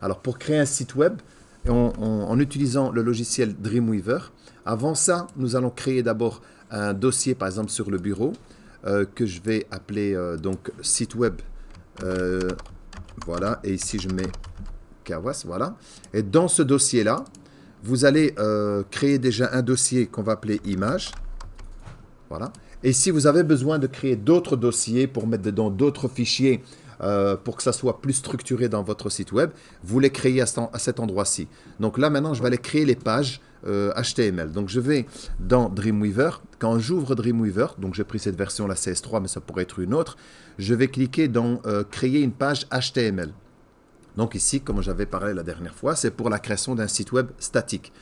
Alors, pour créer un site web, en utilisant le logiciel Dreamweaver, avant ça, nous allons créer d'abord un dossier, par exemple, sur le bureau, que je vais appeler donc site web. Voilà, et ici, je mets Kawas, voilà. Et dans ce dossier-là, vous allez créer déjà un dossier qu'on va appeler image. Voilà. Et si vous avez besoin de créer d'autres dossiers pour mettre dedans d'autres fichiers pour que ça soit plus structuré dans votre site web, vous les créez à cet endroit-ci. Donc là, maintenant, je vais aller créer les pages HTML. Donc je vais dans Dreamweaver. Quand j'ouvre Dreamweaver, donc j'ai pris cette version, la CS3, mais ça pourrait être une autre, je vais cliquer dans créer une page HTML. Donc ici, comme j'avais parlé la dernière fois, c'est pour la création d'un site web statique.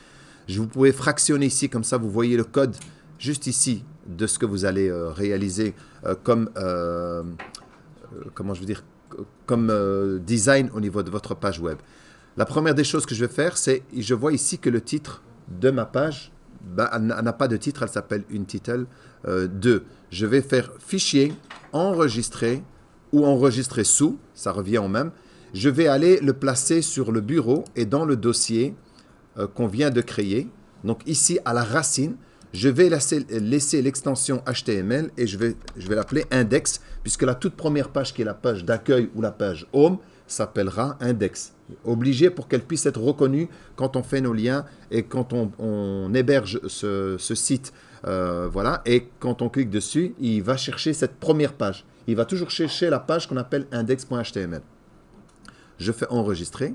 Vous pouvez fractionner ici, comme ça vous voyez le code juste ici de ce que vous allez réaliser comme, comment je veux dire, comme design au niveau de votre page web. La première des choses que je vais faire, c'est, je vois ici que le titre de ma page, elle n'a pas de titre, elle s'appelle une title 2. Je vais faire fichier, enregistrer ou enregistrer sous, ça revient au même. Je vais aller le placer sur le bureau et dans le dossier qu'on vient de créer. Donc ici, à la racine, je vais laisser l'extension HTML et je vais l'appeler index, puisque la toute première page qui est la page d'accueil ou la page home s'appellera index. Obligé pour qu'elle puisse être reconnue quand on fait nos liens et quand on héberge ce site. Voilà. Et quand on clique dessus, il va chercher cette première page. Il va toujours chercher la page qu'on appelle index.html. Je fais enregistrer.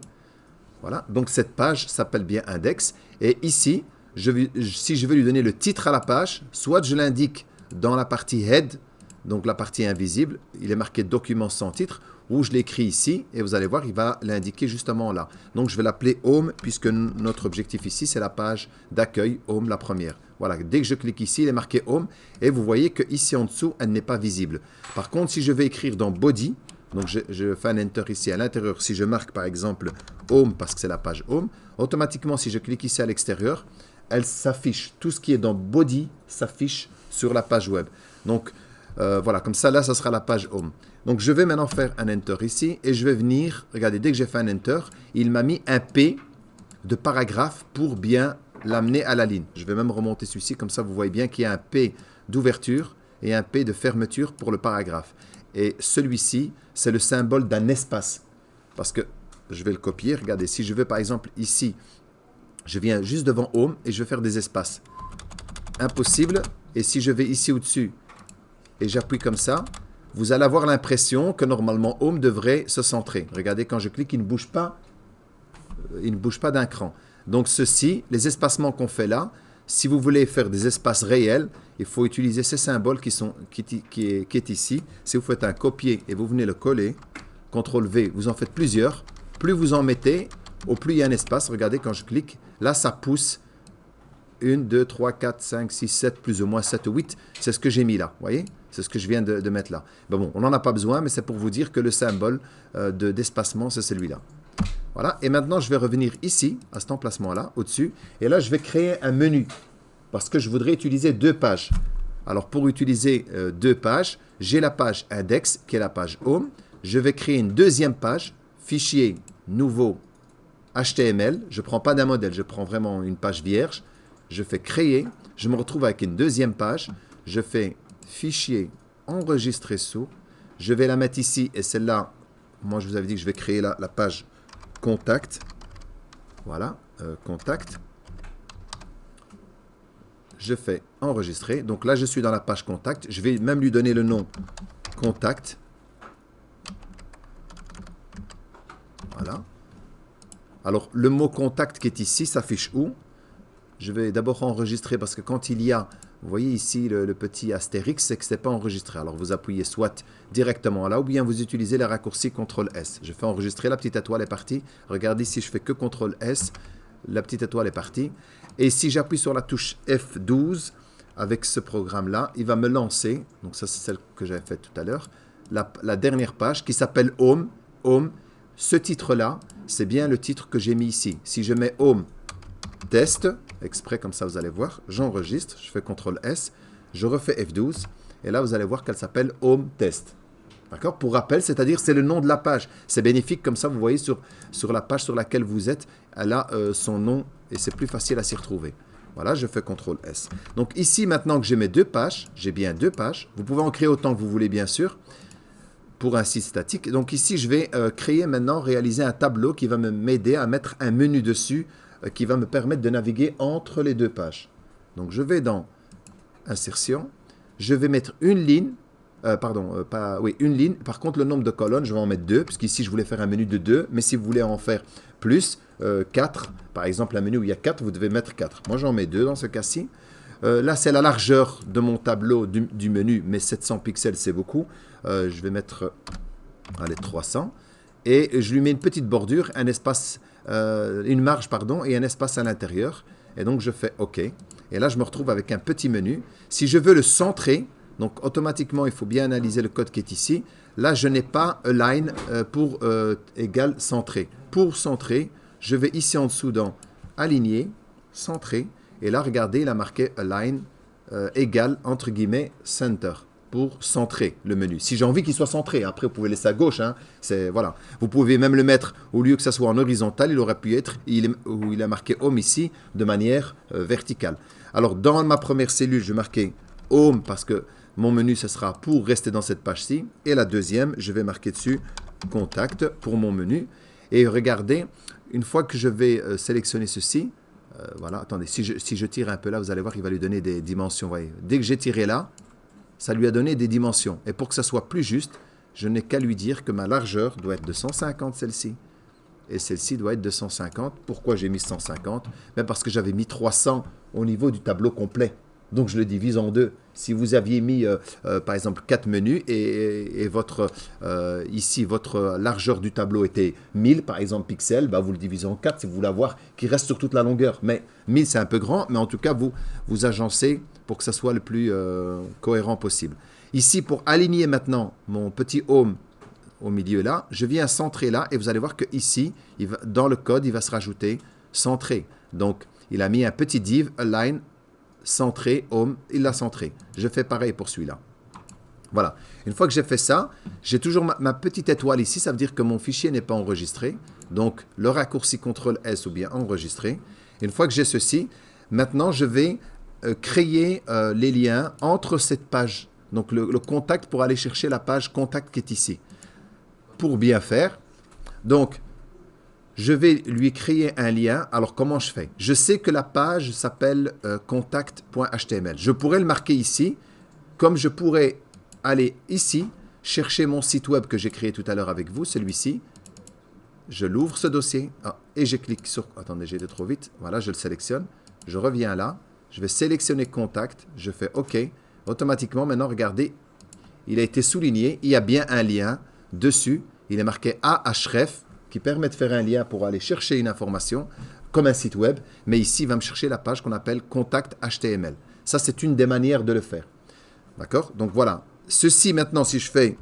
Voilà. Donc cette page s'appelle bien index. Et ici, si je veux lui donner le titre à la page, soit je l'indique dans la partie head, donc la partie invisible, il est marqué document sans titre, ou je l'écris ici, et vous allez voir, il va l'indiquer justement là. Donc je vais l'appeler home, puisque notre objectif ici, c'est la page d'accueil, home, la première. Voilà, dès que je clique ici, il est marqué home, et vous voyez que ici en dessous, elle n'est pas visible. Par contre, si je vais écrire dans body, donc je fais un enter ici à l'intérieur, si je marque par exemple home, parce que c'est la page home, automatiquement, si je clique ici à l'extérieur, elle s'affiche. Tout ce qui est dans body s'affiche sur la page web. Donc, voilà, comme ça, là, ça sera la page home. Donc, je vais maintenant faire un enter ici et je vais venir, regardez, dès que j'ai fait un enter, il m'a mis un P de paragraphe pour bien l'amener à la ligne. Je vais même remonter celui-ci, comme ça, vous voyez bien qu'il y a un P d'ouverture et un P de fermeture pour le paragraphe. Et celui-ci, c'est le symbole d'un espace. Parce que, je vais le copier, regardez, si je veux par exemple ici, je viens juste devant home et je vais faire des espaces. Impossible. Et si je vais ici au-dessus et j'appuie comme ça, vous allez avoir l'impression que normalement home devrait se centrer. Regardez, quand je clique, il ne bouge pas d'un cran. Donc ceci, les espacements qu'on fait là, si vous voulez faire des espaces réels, il faut utiliser ces symboles qui est ici. Si vous faites un copier et vous venez le coller, CTRL V, vous en faites plusieurs. Plus vous en mettez, au plus il y a un espace. Regardez, quand je clique, là ça pousse 1, 2, 3, 4, 5, 6, 7, plus ou moins 7 ou 8. C'est ce que j'ai mis là, vous voyez? C'est ce que je viens de mettre là. Ben bon, on n'en a pas besoin, mais c'est pour vous dire que le symbole d'espacement, c'est celui-là. Voilà, et maintenant je vais revenir ici, à cet emplacement-là, au-dessus, et là je vais créer un menu, parce que je voudrais utiliser deux pages. Alors pour utiliser deux pages, j'ai la page index, qui est la page home. Je vais créer une deuxième page, fichier nouveau HTML. Je ne prends pas d'un modèle, je prends vraiment une page vierge. Je fais créer, je me retrouve avec une deuxième page. Je fais fichier enregistrer sous. Je vais la mettre ici, et celle-là, moi je vous avais dit que je vais créer la page contact. Voilà, contact. Je fais enregistrer. Donc là, je suis dans la page contact. Je vais même lui donner le nom contact. Voilà. Alors, le mot contact qui est ici s'affiche où? Je vais d'abord enregistrer parce que quand il y a, vous voyez ici le petit astérix, c'est que ce n'est pas enregistré. Alors, vous appuyez soit directement là ou bien vous utilisez le raccourci CTRL-S. Je fais enregistrer, la petite étoile est partie. Regardez, si je fais que CTRL-S, la petite étoile est partie. Et si j'appuie sur la touche F12 avec ce programme-là, il va me lancer, donc ça c'est celle que j'avais faite tout à l'heure, la dernière page qui s'appelle Home. Home, ce titre-là, c'est bien le titre que j'ai mis ici. Si je mets Home Test, exprès comme ça vous allez voir, j'enregistre, je fais CTRL-S, je refais F12, et là vous allez voir qu'elle s'appelle Home Test. D'accord? Pour rappel, c'est-à-dire c'est le nom de la page. C'est bénéfique, comme ça, vous voyez sur la page sur laquelle vous êtes, elle a son nom et c'est plus facile à s'y retrouver. Voilà, je fais CTRL S. Donc ici, maintenant que j'ai mes deux pages, j'ai bien deux pages. Vous pouvez en créer autant que vous voulez, bien sûr, pour un site statique. Donc ici, je vais créer maintenant, réaliser un tableau qui va m'aider à mettre un menu dessus, qui va me permettre de naviguer entre les deux pages. Donc je vais dans Insertion, je vais mettre une ligne, une ligne. Par contre, le nombre de colonnes, je vais en mettre 2, puisqu'ici, je voulais faire un menu de 2. Mais si vous voulez en faire plus, 4, par exemple, un menu où il y a 4, vous devez mettre 4. Moi, j'en mets 2 dans ce cas-ci. Là, c'est la largeur de mon tableau du menu, mais 700 pixels, c'est beaucoup. Je vais mettre, allez, 300. Et je lui mets une petite bordure, un espace, une marge, pardon, et un espace à l'intérieur. Et donc, je fais OK. Et là, je me retrouve avec un petit menu. Si je veux le centrer, donc automatiquement, il faut bien analyser le code qui est ici. Là, je n'ai pas align pour égal centrer. Pour centrer, je vais ici en dessous dans aligner, centrer. Et là, regardez, il a marqué align égal, entre guillemets, center, pour centrer le menu. Si j'ai envie qu'il soit centré, après, vous pouvez laisser à gauche. Hein, voilà. Vous pouvez même le mettre, au lieu que ça soit en horizontal, il aurait pu être, où il a marqué home ici, de manière verticale. Alors, dans ma première cellule, je vais marquer home parce que mon menu, ce sera pour rester dans cette page-ci. Et la deuxième, je vais marquer dessus contact pour mon menu. Et regardez, une fois que je vais sélectionner ceci, voilà, attendez, si je tire un peu là, vous allez voir qu'il va lui donner des dimensions. Voyez. Dès que j'ai tiré là, ça lui a donné des dimensions. Et pour que ça soit plus juste, je n'ai qu'à lui dire que ma largeur doit être de 150, celle-ci. Et celle-ci doit être de 150. Pourquoi j'ai mis 150? Ben parce que j'avais mis 300 au niveau du tableau complet. Donc, je le divise en deux. Si vous aviez mis, par exemple, 4 menus et ici, votre largeur du tableau était 1000, par exemple, pixels, bah, vous le divisez en 4 si vous voulez avoir qui reste sur toute la longueur. Mais 1000, c'est un peu grand, mais en tout cas, vous agencez pour que ça soit le plus cohérent possible. Ici, pour aligner maintenant mon petit home au milieu là, je viens centrer là et vous allez voir que ici, dans le code, il va se rajouter centré. Donc, il a mis un petit div, align, centré, home, il l'a centré. Je fais pareil pour celui-là. Voilà. Une fois que j'ai fait ça, j'ai toujours ma petite étoile ici. Ça veut dire que mon fichier n'est pas enregistré. Donc, le raccourci CTRL-S ou bien enregistrer. Une fois que j'ai ceci, maintenant, je vais créer les liens entre cette page. Donc, le contact pour aller chercher la page contact qui est ici. Pour bien faire, donc, je vais lui créer un lien. Alors, comment je fais? Je sais que la page s'appelle contact.html. Je pourrais le marquer ici, comme je pourrais aller ici, chercher mon site web que j'ai créé tout à l'heure avec vous, celui-ci. Je l'ouvre, ce dossier, et je clique sur... Attendez, j'ai été trop vite. Voilà, je le sélectionne. Je reviens là. Je vais sélectionner contact. Je fais OK. Automatiquement, maintenant, regardez, il a été souligné. Il y a bien un lien dessus. Il est marqué Ahref, qui permet de faire un lien pour aller chercher une information, comme un site web. Mais ici, il va me chercher la page qu'on appelle Contact HTML. Ça, c'est une des manières de le faire. D'accord? Donc, voilà. Ceci, maintenant, si je fais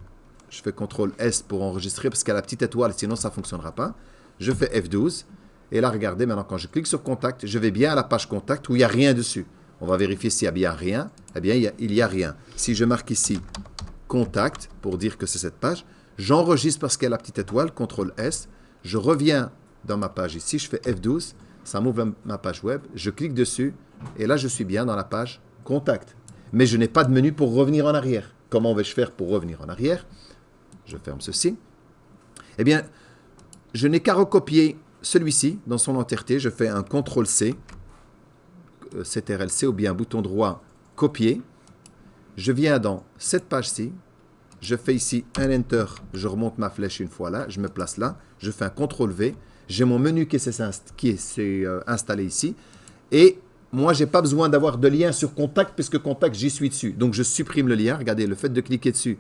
CTRL-S pour enregistrer, parce qu'il y a la petite étoile, sinon ça ne fonctionnera pas. Je fais F12. Et là, regardez, maintenant, quand je clique sur Contact, je vais bien à la page Contact où il n'y a rien dessus. On va vérifier s'il y a bien rien. Eh bien, il n'y a rien. Si je marque ici Contact, pour dire que c'est cette page, j'enregistre parce qu'il y a la petite étoile, CTRL-S. Je reviens dans ma page ici, je fais F12, ça m'ouvre ma page web, je clique dessus, et là, je suis bien dans la page Contact. Mais je n'ai pas de menu pour revenir en arrière. Comment vais-je faire pour revenir en arrière? Je ferme ceci. Eh bien, je n'ai qu'à recopier celui-ci dans son entièreté. Je fais un CTRL-C, CTRL-C ou bien bouton droit, copier. Je viens dans cette page-ci. Je fais ici un Enter, je remonte ma flèche une fois là, je me place là, je fais un CTRL-V, j'ai mon menu qui s'est installé ici, et moi, je n'ai pas besoin d'avoir de lien sur Contact, puisque Contact, j'y suis dessus. Donc, je supprime le lien, regardez, le fait de cliquer dessus,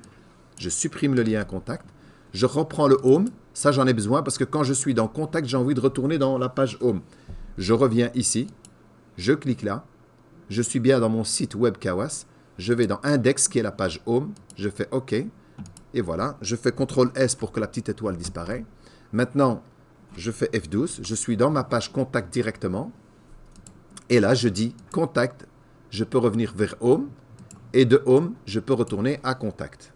je supprime le lien Contact, je reprends le Home, ça j'en ai besoin, parce que quand je suis dans Contact, j'ai envie de retourner dans la page Home. Je reviens ici, je clique là, je suis bien dans mon site web Kawas. Je vais dans Index, qui est la page Home. Je fais OK. Et voilà. Je fais CTRL-S pour que la petite étoile disparaisse. Maintenant, je fais F12. Je suis dans ma page Contact directement. Et là, je dis Contact. Je peux revenir vers Home. Et de Home, je peux retourner à Contact.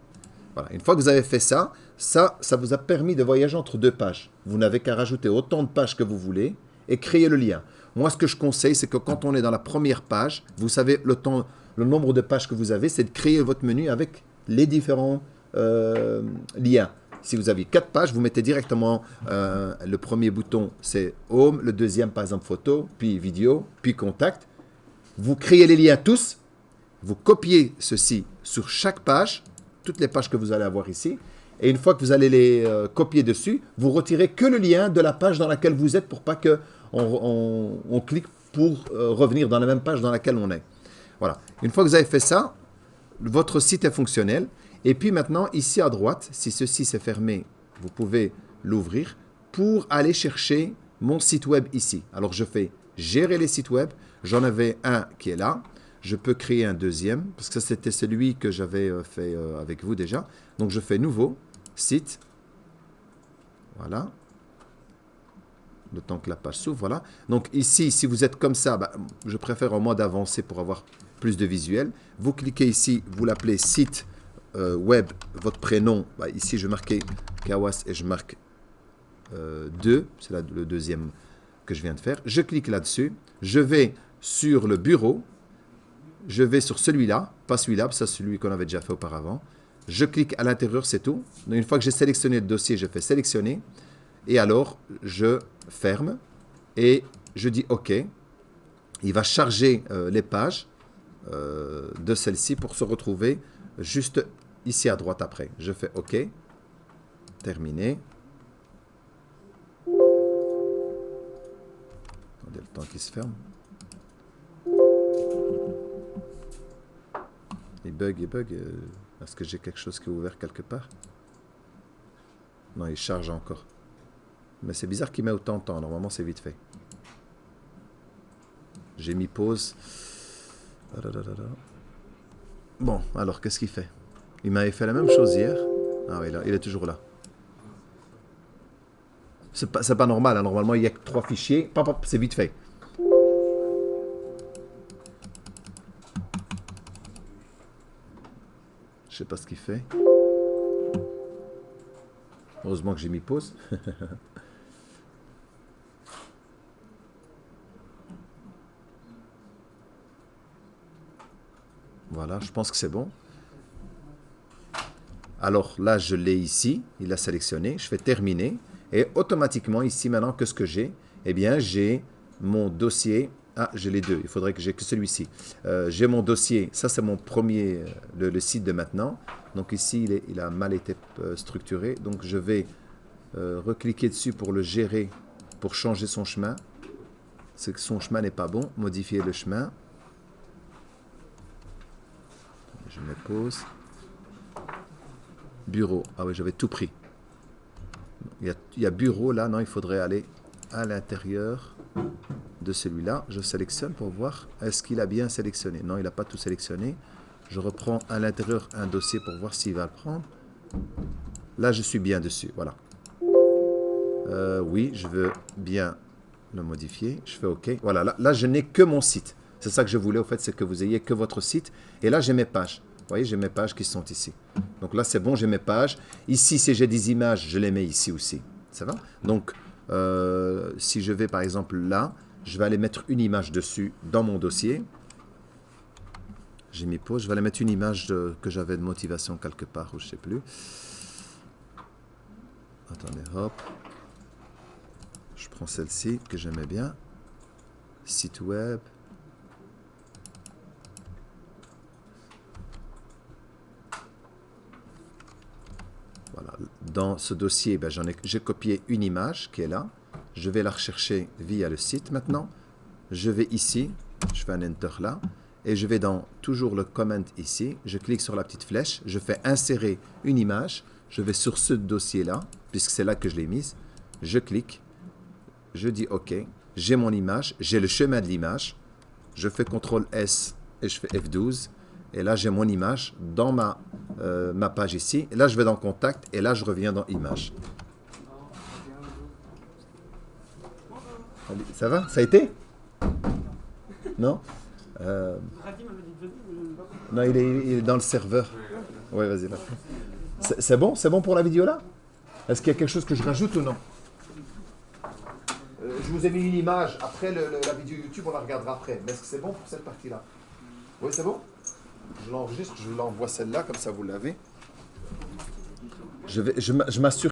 Voilà. Une fois que vous avez fait ça, ça vous a permis de voyager entre deux pages. Vous n'avez qu'à rajouter autant de pages que vous voulez et créer le lien. Moi, ce que je conseille, c'est que quand on est dans la première page, vous savez le nombre de pages que vous avez, c'est de créer votre menu avec les différents liens. Si vous avez 4 pages, vous mettez directement le premier bouton, c'est Home, le deuxième, par exemple, Photo, puis Vidéo, puis Contact. Vous créez les liens tous, vous copiez ceci sur chaque page, toutes les pages que vous allez avoir ici, et une fois que vous allez les copier dessus, vous retirez que le lien de la page dans laquelle vous êtes pour pas que on clique pour revenir dans la même page dans laquelle on est. Voilà. Une fois que vous avez fait ça, votre site est fonctionnel. Et puis maintenant, ici à droite, si ceci s'est fermé, vous pouvez l'ouvrir pour aller chercher mon site web ici. Alors je fais gérer les sites web. J'en avais un qui est là. Je peux créer un deuxième, parce que c'était celui que j'avais fait avec vous déjà. Donc je fais nouveau, site. Voilà. Le temps que la page s'ouvre, voilà. Donc ici, si vous êtes comme ça, je préfère en mode avancé pour avoir plus de visuel. Vous cliquez ici, vous l'appelez site web, votre prénom. Ici, je marquais Kawas et je marque 2. C'est le deuxième que je viens de faire. Je clique là-dessus. Je vais sur le bureau. Je vais sur celui-là, pas celui-là, ça c'est celui qu'on avait déjà fait auparavant. Je clique à l'intérieur, c'est tout. Donc, une fois que j'ai sélectionné le dossier, je fais sélectionner. Et alors, je ferme et je dis OK. Il va charger les pages de celle-ci pour se retrouver juste ici à droite après. Je fais OK. Terminé. Attendez le temps qui se ferme. Il bug. Est-ce que j'ai quelque chose qui est ouvert quelque part? Non, il charge encore. Mais c'est bizarre qu'il met autant de temps. Normalement, c'est vite fait. J'ai mis pause. Bon, alors, qu'est-ce qu'il fait? Il m'avait fait la même chose hier. Ah oui, là, il est toujours là. C'est pas normal. Hein. Normalement, il n'y a que 3 fichiers. C'est vite fait. Je sais pas ce qu'il fait. Heureusement que j'ai mis pause. Voilà, je pense que c'est bon. Alors là, je l'ai ici. Il a sélectionné. Je fais terminer. Et automatiquement, ici, maintenant, qu'est-ce que j'ai? Eh bien, j'ai mon dossier. Ah, j'ai les deux. Il faudrait que j'ai que celui-ci. J'ai mon dossier. Ça, c'est mon premier, le site de maintenant. Donc ici, il a mal été structuré. Donc, je vais recliquer dessus pour le gérer, pour changer son chemin. C'est que son chemin n'est pas bon. Modifier le chemin. Je mets pause. Bureau. Ah oui, j'avais tout pris. Il y a bureau là. Non, il faudrait aller à l'intérieur de celui-là. Je sélectionne pour voir est-ce qu'il a bien sélectionné. Non, il n'a pas tout sélectionné. Je reprends à l'intérieur un dossier pour voir s'il va le prendre. Là, je suis bien dessus. Voilà. Oui, je veux bien le modifier. Je fais OK. Voilà, là je n'ai que mon site. C'est ça que je voulais, au fait, c'est que vous ayez que votre site. Et là, j'ai mes pages. Vous voyez, j'ai mes pages qui sont ici. Donc là, c'est bon, j'ai mes pages. Ici, si j'ai des images, je les mets ici aussi. Ça va? Donc, si je vais, par exemple, là, je vais aller mettre une image dessus dans mon dossier. J'ai mis pause. Je vais aller mettre une image que j'avais de motivation quelque part, ou je ne sais plus. Attendez, hop. Je prends celle-ci que j'aimais bien. Site web. Voilà. Dans ce dossier, ben, j'ai copié une image qui est là. Je vais la rechercher via le site maintenant. Je vais ici. Je fais un Enter là. Et je vais dans toujours le comment ici. Je clique sur la petite flèche. Je fais insérer une image. Je vais sur ce dossier-là, puisque c'est là que je l'ai mise. Je clique. Je dis OK. J'ai mon image. J'ai le chemin de l'image. Je fais CTRL S et je fais F12. Et là, j'ai mon image dans ma page ici. Et là, je vais dans Contact. Et là, je reviens dans Image. Ça va? Ça a été? Non? Non, il est dans le serveur. Oui, vas-y. C'est bon? C'est bon pour la vidéo là? Est-ce qu'il y a quelque chose que je rajoute ou non? Je vous ai mis une image. Après la vidéo YouTube, on la regardera après. Mais est-ce que c'est bon pour cette partie-là? Oui, c'est bon? Je l'enregistre, je vous l'envoie celle-là, comme ça vous l'avez. Je m'assure